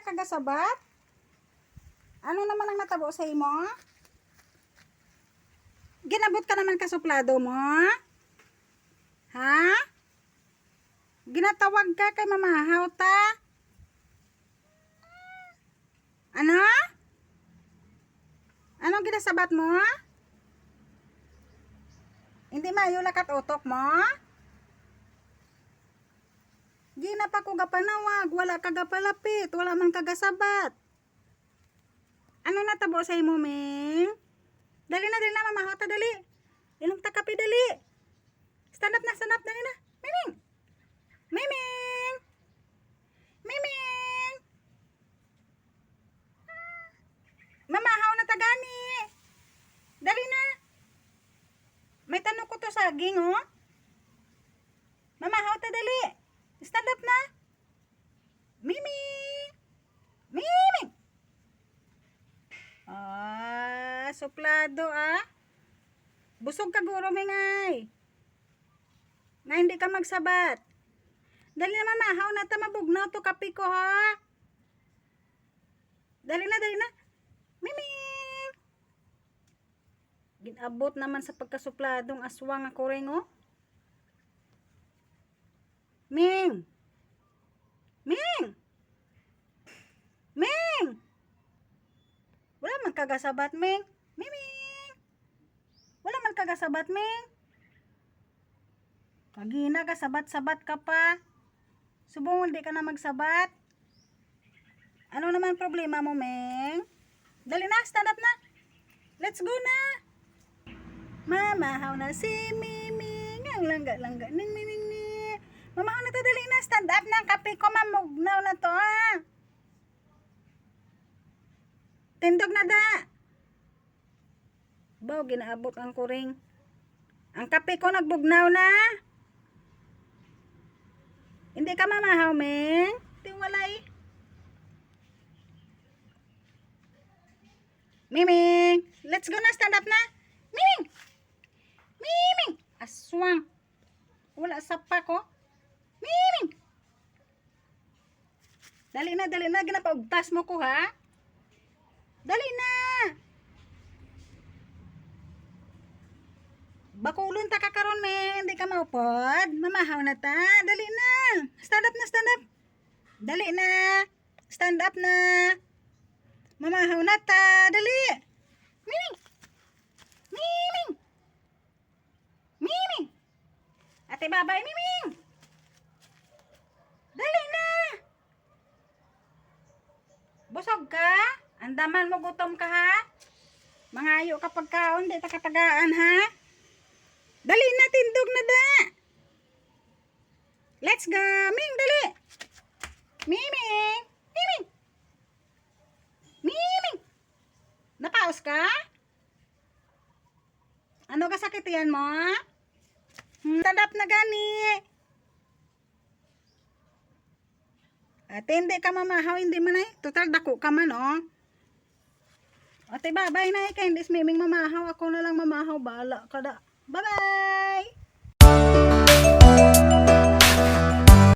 kagasabat? Ano naman ang natabo sa imo? Ginabot ka naman kasuplado mo? Ha? Ginatawag ka kay mamahaw ta? Ano? Anong ginasabat mo? Hindi mayo lakat utok mo? Gina pa ko gapanawag, wala kagapalapit, wala man kagasabat. Ano natabo sa imo, Ming? Dali na, mamahaw ta, dali. Ilong takapi, dali. Stand up, dali na. Miming! Miming! Miming! Mamahaw na tagani. Dali na. May tanong ko to saging, oh. Mamahaw ta, dali. Stand up na. Miming! Miming! Suplado, Busog ka guro, Mingay. Nga hindi ka magsabat. Dali na, mamahaw na ta, mabugnaw to kapi ko, ha? Dali na. Miming! Ginabot naman sa pagkasupladong aswang ako rin, oh. Ming! Ming! Ming! Wala man kagasabat, Ming. Miming! Wala man kagasabat, Ming. Kagina ka, sabat-sabat ka pa. Subong hindi ka na magsabat. Ano naman problema mo, Ming? Dali na, stand up na. Let's go na. Mamahaw na si Miming. Ang langga-langga ning Miming ni. Mamahaw na to, dali na. Stand up na. Kape ko, mamugnaw na to, Tindog na da. Baw, ginaabot ang kuring. Ang kape ko nagbugnaw na. Hindi ka mamahaw, Ming. Tiwalay. Miming. Let's go na. Stand up na. Miming. Miming. Aswang. Wala sapa ko. Miming. Dali na. Ginapaugtas mo ko, ha? Dali na. Bakulon ta kakaron, Ming. Hindi ka maupod. Mamahaw na ta. Dali na. Stand up. Dali na. Stand up na. Mamahaw na ta. Dali. Miming. Ate babay, Miming. Dali na. Busog ka? Andaman mo gutom ka, ha? Mangayo ka pagkaon, di ta katagaan, ha? Dali na, tindog na da. Let's go, Ming, dali. Miming. Napaos ka? Ano kasakitian mo? Tadap na gani. Ate, hindi ka mamahaw, hindi man ay. Total, dako ka man, oh. Ate, babay na, kaya hindi Miming mamahaw. Ako na lang mamahaw, bala ka da. Bye-bye!